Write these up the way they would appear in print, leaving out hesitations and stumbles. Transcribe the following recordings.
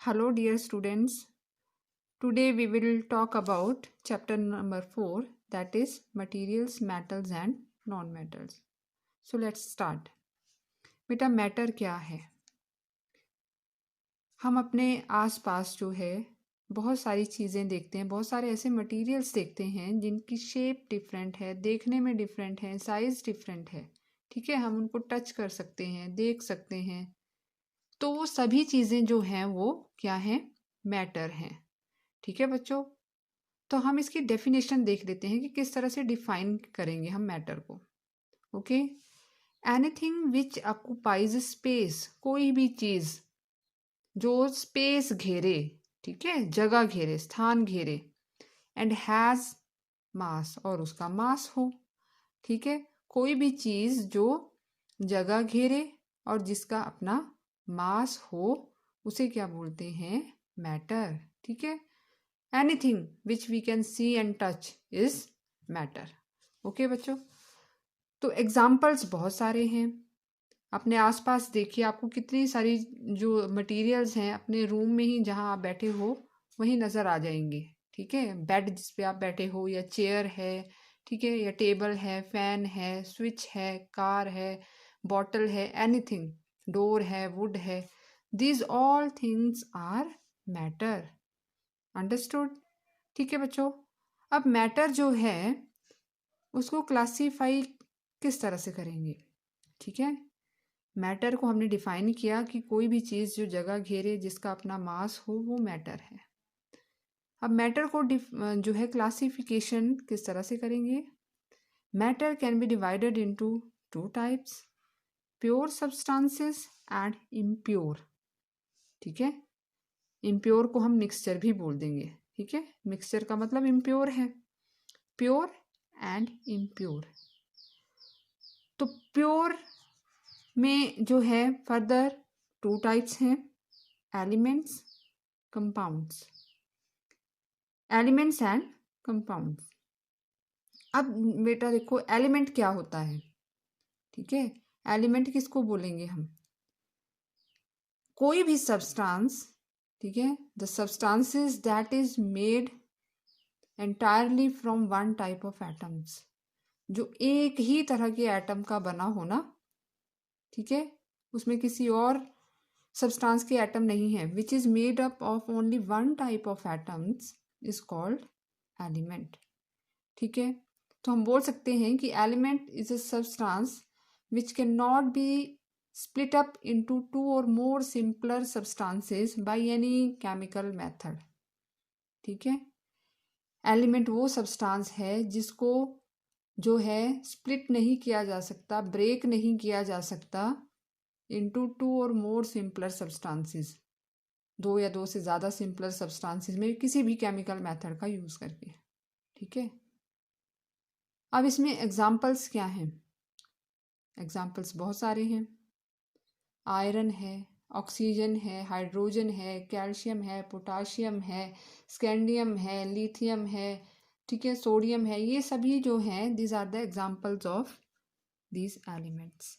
Hello, dear students. Today we will talk about chapter number 4, that is materials, metals and non-metals. So let's start. बेटा matter क्या है? हम अपने आसपास जो है बहुत सारी चीज़ें देखते हैं, बहुत सारे ऐसे मटेरियल्स देखते हैं जिनकी शेप डिफरेंट है, देखने में डिफरेंट है, साइज़ डिफरेंट है. ठीक है, हम उनको टच कर सकते हैं, देख सकते हैं. तो वो सभी चीज़ें जो हैं वो क्या हैं? मैटर हैं. ठीक है बच्चों. तो हम इसकी डेफिनेशन देख लेते हैं कि किस तरह से डिफाइन करेंगे हम मैटर को. Okay. Anything which occupies space, कोई भी चीज जो स्पेस घेरे, ठीक है, जगह घेरे, स्थान घेरे, एंड हैज मास, और उसका मास हो. ठीक है, कोई भी चीज जो जगह घेरे और जिसका अपना मास हो उसे क्या बोलते हैं? मैटर. ठीक है. Anything which we can see and touch is matter. Okay बच्चों. तो एग्जाम्पल्स बहुत सारे हैं. अपने आसपास देखिए, आपको कितनी सारी जो मटेरियल्स हैं अपने रूम में ही जहाँ आप बैठे हो वहीं नज़र आ जाएंगे. ठीक है, बेड जिस पे आप बैठे हो, या चेयर है, ठीक है, या टेबल है, फैन है, स्विच है, कार है, बॉटल है, एनीथिंग, डोर है, वुड है. These all things are matter. Understood? ठीक है बच्चों. अब मैटर जो है उसको क्लासीफाई किस तरह से करेंगे? ठीक है, मैटर को हमने डिफाइन किया कि कोई भी चीज़ जो जगह घेरे, जिसका अपना मास हो, वो मैटर है. अब मैटर को जो है क्लासिफिकेशन किस तरह से करेंगे? Matter can be divided into two types, pure substances and impure. ठीक है, इम्प्योर को हम मिक्सचर भी बोल देंगे. ठीक है, मिक्सचर का मतलब इम्प्योर है. Pure and impure. तो प्योर में जो है फर्दर टू टाइप्स हैं, elements, compounds. Elements and compounds. अब बेटा देखो, एलिमेंट क्या होता है? ठीक है, एलिमेंट किसको बोलेंगे हम? कोई भी सब्सटेंस. ठीक है, the substances that is made entirely from one type of atoms, जो एक ही तरह के एटम का बना होना. ठीक है, उसमें किसी और सब्सटेंस के एटम नहीं है, which is made up of only one type of atoms, is called element. ठीक है, तो हम बोल सकते हैं कि element is a substance which can not be split up into two or more simpler substances by any chemical method. ठीक है, एलिमेंट वो सब्सटेंस है जिसको जो है स्प्लिट नहीं किया जा सकता, ब्रेक नहीं किया जा सकता इनटू टू और मोर सिंपलर सब्सटेंसेस, दो या दो से ज़्यादा सिंपलर सब्सटेंसेस में किसी भी केमिकल मेथड का यूज़ करके. ठीक है. अब इसमें एग्जांपल्स क्या हैं? एग्जांपल्स बहुत सारे हैं. आयरन है, ऑक्सीजन है, हाइड्रोजन है, कैल्शियम है, पोटाशियम है, स्कैंडियम है, लिथियम है, ठीक है, सोडियम है. ये सभी जो हैं, these are the examples of these elements.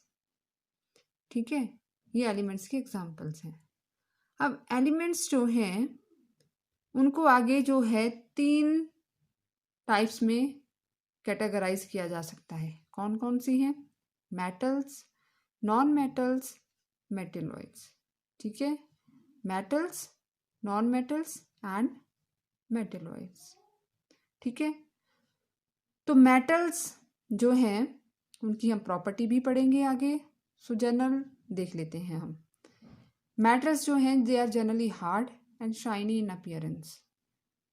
ठीक है, ये एलिमेंट्स के एग्जांपल्स हैं. अब एलिमेंट्स जो हैं उनको आगे जो है तीन टाइप्स में कैटेगराइज किया जा सकता है. कौन कौन सी हैं? Metals, non metals, metalloids. ठीक है, metals, non metals and metalloids. ठीक है, तो मेटल्स जो हैं उनकी हम प्रॉपर्टी भी पढ़ेंगे आगे. सो जनरल देख लेते हैं हम. मेटल्स जो हैं they are generally hard and shiny in appearance.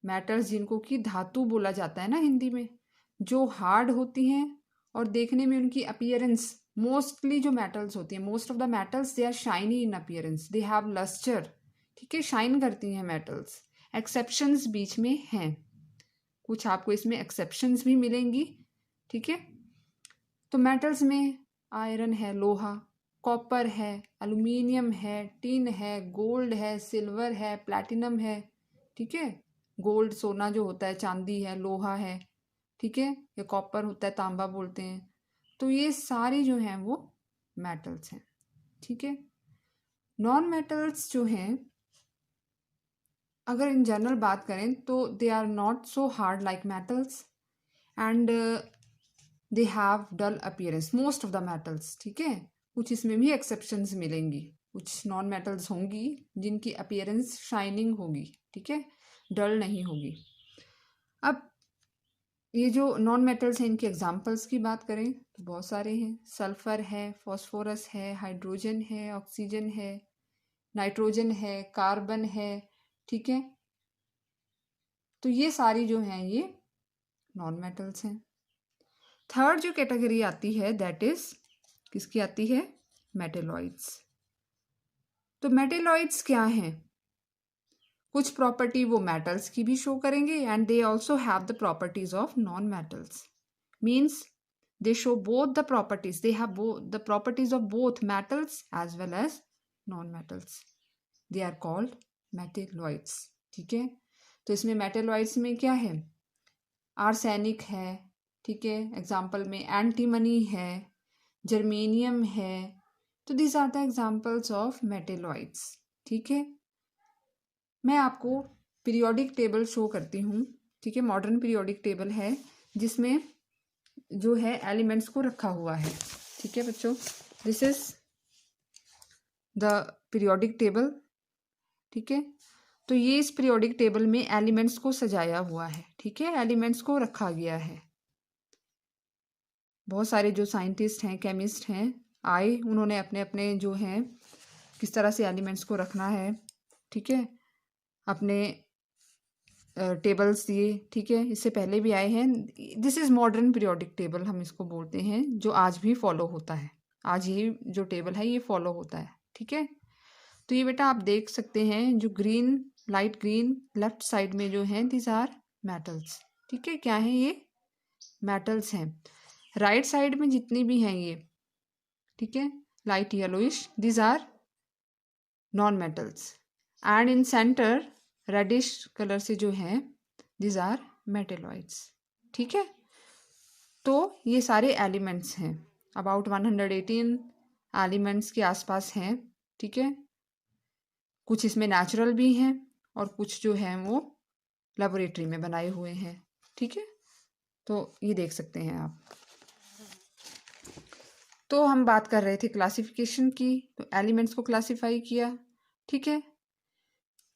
Metals जिनको कि धातु बोला जाता है ना हिंदी में, जो हार्ड होती हैं और देखने में उनकी अपीयरेंस, मोस्टली जो मेटल्स होती हैं, most of the metals they are shiny in appearance, they have lustre. ठीक है, शाइन करती हैं मेटल्स. एक्सेप्शंस बीच में हैं, कुछ आपको इसमें एक्सेप्शंस भी मिलेंगी. ठीक है, तो मेटल्स में आयरन है, लोहा, कॉपर है, एल्यूमिनियम है, टिन है, गोल्ड है, सिल्वर है, प्लैटिनम है. ठीक है, गोल्ड सोना जो होता है, चांदी है, लोहा है. ठीक है, या कॉपर होता है, तांबा बोलते हैं. तो ये सारी जो हैं वो मेटल्स हैं. ठीक है, नॉन मेटल्स जो हैं अगर इन जनरल बात करें तो they are not so hard like metals and they have dull appearance most of the metals, ठीक है। कुछ इसमें भी एक्सेप्शंस मिलेंगी, कुछ नॉन मेटल्स होंगी जिनकी अपीयरेंस शाइनिंग होगी, ठीक है, डल नहीं होगी। अब ये जो नॉन मेटल्स हैं इनके एग्जांपल्स की बात करें तो बहुत सारे हैं। सल्फर है, फॉस्फोरस है, हाइड्रोजन है, ऑक्सीजन है, नाइट्रोजन है, कार्बन है, ठीक है। तो ये सारी जो हैं ये नॉन मेटल्स हैं। थर्ड जो कैटेगरी आती है दैट इज किसकी आती है? मेटेलॉइड्स। तो मेटेलॉइड्स क्या हैं? कुछ प्रॉपर्टी वो मेटल्स की भी शो करेंगे and they also have the properties of non metals. Means they show both the properties, they have both the properties of both metals as well as non-metals. They are called metalloids, ठीक है। तो इसमें metalloids में क्या है? Arsenic है, ठीक है, एग्जाम्पल में एंटीमनी है, जर्मेनियम है। तो these are the examples of metalloids, ठीक है। मैं आपको पीरियोडिक टेबल शो करती हूँ, ठीक है। मॉडर्न पीरियोडिक टेबल है जिसमें जो है एलिमेंट्स को रखा हुआ है, ठीक है बच्चों। This is the periodic table, ठीक है। तो ये इस पीरियोडिक टेबल में एलिमेंट्स को सजाया हुआ है, ठीक है, एलिमेंट्स को रखा गया है। बहुत सारे जो साइंटिस्ट हैं, केमिस्ट हैं, आए, उन्होंने अपने अपने जो हैं किस तरह से एलिमेंट्स को रखना है, ठीक है, अपने टेबल्स दिए, ठीक है। इससे पहले भी आए हैं। This is modern periodic table हम इसको बोलते हैं, जो आज भी फॉलो होता है। आज ये जो टेबल है ये फॉलो होता है, ठीक है। तो ये बेटा आप देख सकते हैं जो green, light green left side में जो हैं दिस आर मेटल्स, ठीक है। क्या है ये? मेटल्स हैं। राइट साइड में जितनी भी हैं ये, ठीक है, light yellowish, this are non metals. And in centre reddish colour से जो है दिस आर मेटेलॉइड्स, ठीक है। तो ये सारे एलिमेंट्स हैं, अबाउट 118 एलिमेंट्स के आसपास हैं, ठीक है। कुछ इसमें नेचुरल भी हैं और कुछ जो हैं वो लेबोरेटरी में बनाए हुए हैं, ठीक है। तो ये देख सकते हैं आप। तो हम बात कर रहे थे क्लासिफिकेशन की, तो एलिमेंट्स को क्लासिफाई किया, ठीक है।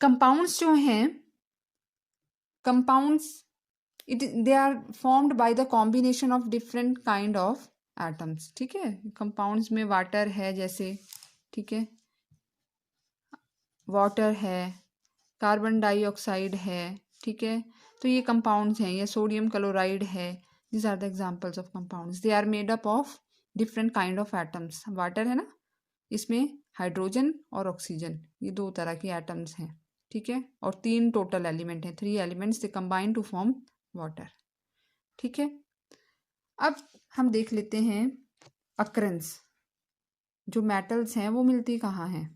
कंपाउंड्स जो हैं, compounds they are formed by the combination of different kind of atoms, ठीक है। कंपाउंड्स में वाटर है जैसे, ठीक है, वाटर है, कार्बन डाइऑक्साइड है, ठीक है। तो ये कंपाउंड्स हैं, ये सोडियम क्लोराइड है। This are the examples of compounds. They are made up of different kind of atoms. Water है ना, इसमें हाइड्रोजन और ऑक्सीजन, ये दो तरह के एटम्स हैं, ठीक है। और 3 टोटल एलिमेंट हैं, 3 elements they combine to form water, ठीक है। अब हम देख लेते हैं अक्रेंस। जो मेटल्स हैं वो मिलती कहाँ हैं?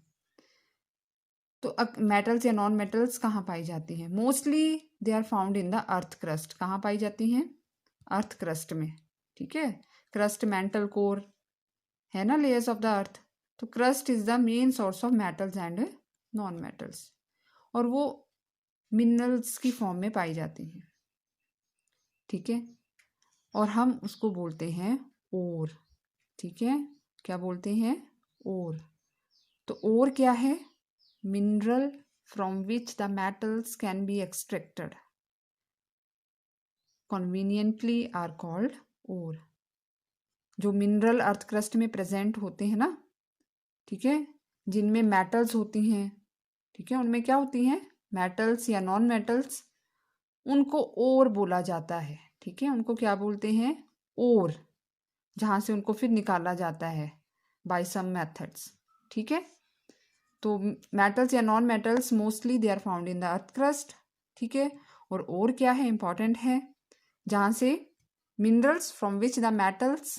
तो मेटल्स या नॉन मेटल्स कहाँ पाई जाती हैं? Mostly they are found in the earth crust. कहाँ पाई जाती हैं? अर्थ क्रस्ट में, ठीक है। क्रस्ट मेंटल कोर है ना, लेयर्स ऑफ द अर्थ। तो crust is the main source of metals and non metals, और वो मिनरल्स की फॉर्म में पाई जाती हैं, ठीक है। और हम उसको बोलते हैं ओर, ठीक है। क्या बोलते हैं? ओर। तो ओर क्या है? Mineral from which the metals can be extracted conveniently are called ore. जो मिनरल अर्थ क्रस्ट में प्रेजेंट होते हैं ना, ठीक है, जिनमें मेटल्स होती हैं, ठीक है, उनमें क्या होती हैं? मेटल्स या नॉन मेटल्स, उनको ओर बोला जाता है, ठीक है। उनको क्या बोलते हैं? ओर, जहाँ से उनको फिर निकाला जाता है बाय सम मेथड्स, ठीक है। तो मेटल्स या non metals mostly they are found in the earth crust, ठीक है। और ओर क्या है? इंपॉर्टेंट है, जहाँ से minerals from which the metals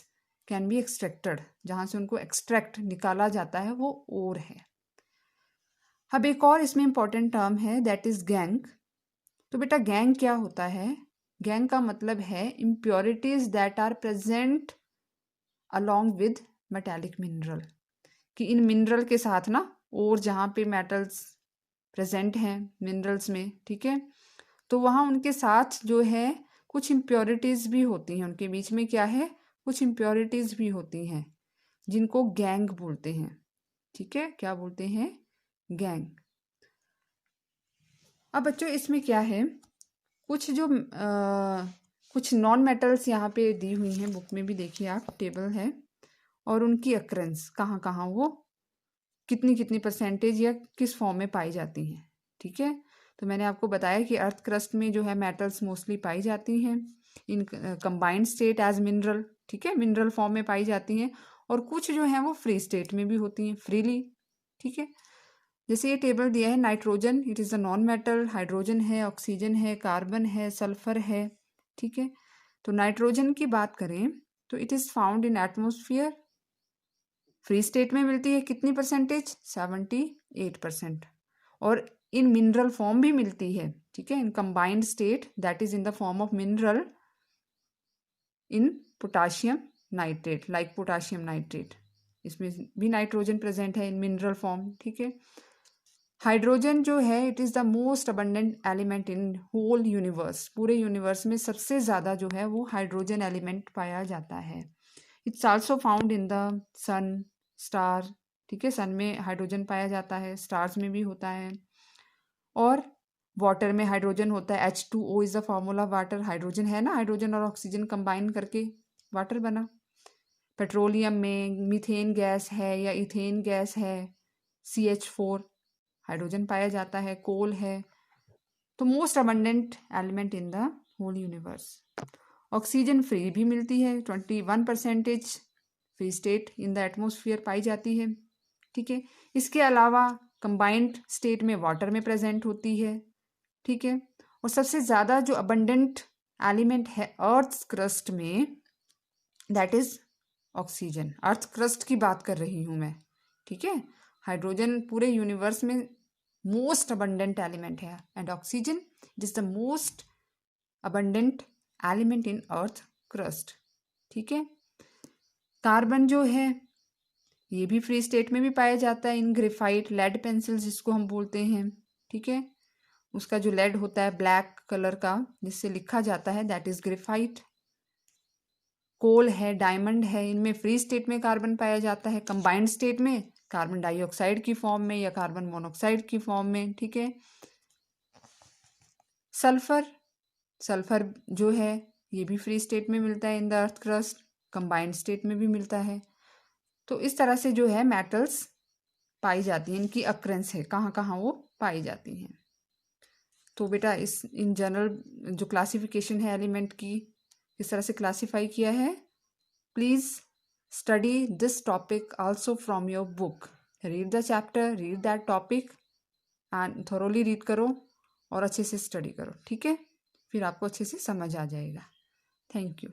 can be extracted, जहाँ से उनको एक्सट्रैक्ट निकाला जाता है, वो ओर है। अब एक और इसमें इंपॉर्टेंट टर्म है दैट इज गैंग। तो बेटा गैंग क्या होता है? गैंग का मतलब है impurities that are present along with metallic mineral, कि इन मिनरल के साथ ना, और जहाँ पे मेटल्स प्रेजेंट हैं मिनरल्स में, ठीक है। तो वहाँ उनके साथ जो है कुछ इम्प्योरिटीज़ भी होती हैं, उनके बीच में क्या है, कुछ इम्प्योरिटीज़ भी होती हैं जिनको गैंग बोलते हैं, ठीक है। क्या बोलते हैं, गैंग। अब बच्चों इसमें क्या है, कुछ जो कुछ नॉन मेटल्स यहाँ पे दी हुई हैं, बुक में भी देखिए आप, टेबल है, और उनकी अक्रेंस कहाँ कहाँ वो कितनी कितनी परसेंटेज या किस फॉर्म में पाई जाती हैं, ठीक है। तो मैंने आपको बताया कि अर्थ क्रस्ट में जो है मेटल्स मोस्टली पाई जाती हैं in combined state as mineral, ठीक है, मिनरल फॉर्म में पाई जाती हैं, और कुछ जो है वो फ्री स्टेट में भी होती हैं, फ्रीली, ठीक है। जैसे ये टेबल दिया है, nitrogen it is a non metal, hydrogen है, ऑक्सीजन है, कार्बन है, सल्फर है, ठीक है। तो नाइट्रोजन की बात करें तो it is found in atmosphere, free state में मिलती है कितनी परसेंटेज, 78%, और इन मिनरल फॉर्म भी मिलती है, ठीक है, इन combined state that is in the form of mineral in potassium nitrate, like potassium nitrate, इसमें भी नाइट्रोजन प्रेजेंट है इन मिनरल फॉर्म, ठीक है। हाइड्रोजन जो है it is the most abundant element in whole universe, पूरे यूनिवर्स में सबसे ज़्यादा जो है वो हाइड्रोजन एलिमेंट पाया जाता है। It's also found in the sun, star, ठीक है, सन में हाइड्रोजन पाया जाता है, स्टार्स में भी होता है, और वाटर में हाइड्रोजन होता है, H2O is the formula water, hydrogen है ना, हाइड्रोजन और ऑक्सीजन कंबाइन करके वाटर बना। पेट्रोलियम में मीथेन गैस है या इथेन गैस है, CH4, हाइड्रोजन पाया जाता है, कोल है। तो most abundant element in the whole universe. Oxygen free भी मिलती है, 21% free state in the atmosphere पाई जाती है, ठीक है। इसके अलावा कंबाइंड स्टेट में वाटर में प्रेजेंट होती है, ठीक है। और सबसे ज़्यादा जो अबंडेंट एलिमेंट है अर्थ क्रस्ट में that is oxygen, earth crust की बात कर रही हूँ मैं, ठीक है। हाइड्रोजन पूरे यूनिवर्स में मोस्ट अबंडेंट एलिमेंट है, and oxygen it is the most abundant element in earth crust, ठीक है। कार्बन जो है ये भी फ्री स्टेट में भी पाया जाता है इन ग्रेफाइट, लेड पेंसिल जिसको हम बोलते हैं, ठीक है। उसका जो लेड होता है ब्लैक कलर का जिससे लिखा जाता है दैट इज ग्रेफाइट। कोल है, डायमंड है, इनमें फ्री स्टेट में कार्बन पाया जाता है, कंबाइंड स्टेट में कार्बन डाइऑक्साइड की फॉर्म में या कार्बन मोनोऑक्साइड की फॉर्म में, ठीक है। सल्फर, सल्फर जो है ये भी फ्री स्टेट में मिलता है इन the earth crust, combined state में भी मिलता है। तो इस तरह से जो है मेटल्स पाई जाती हैं, इनकी अक्रेंस है कहाँ कहाँ वो पाई जाती हैं। तो बेटा इस इन जनरल जो क्लासिफिकेशन है एलिमेंट की, किस तरह से क्लासीफाई किया है, please study this topic also from your book, read the chapter, read that topic and thoroughly read करो और अच्छे से स्टडी करो, ठीक है, फिर आपको अच्छे से समझ आ जाएगा। Thank you.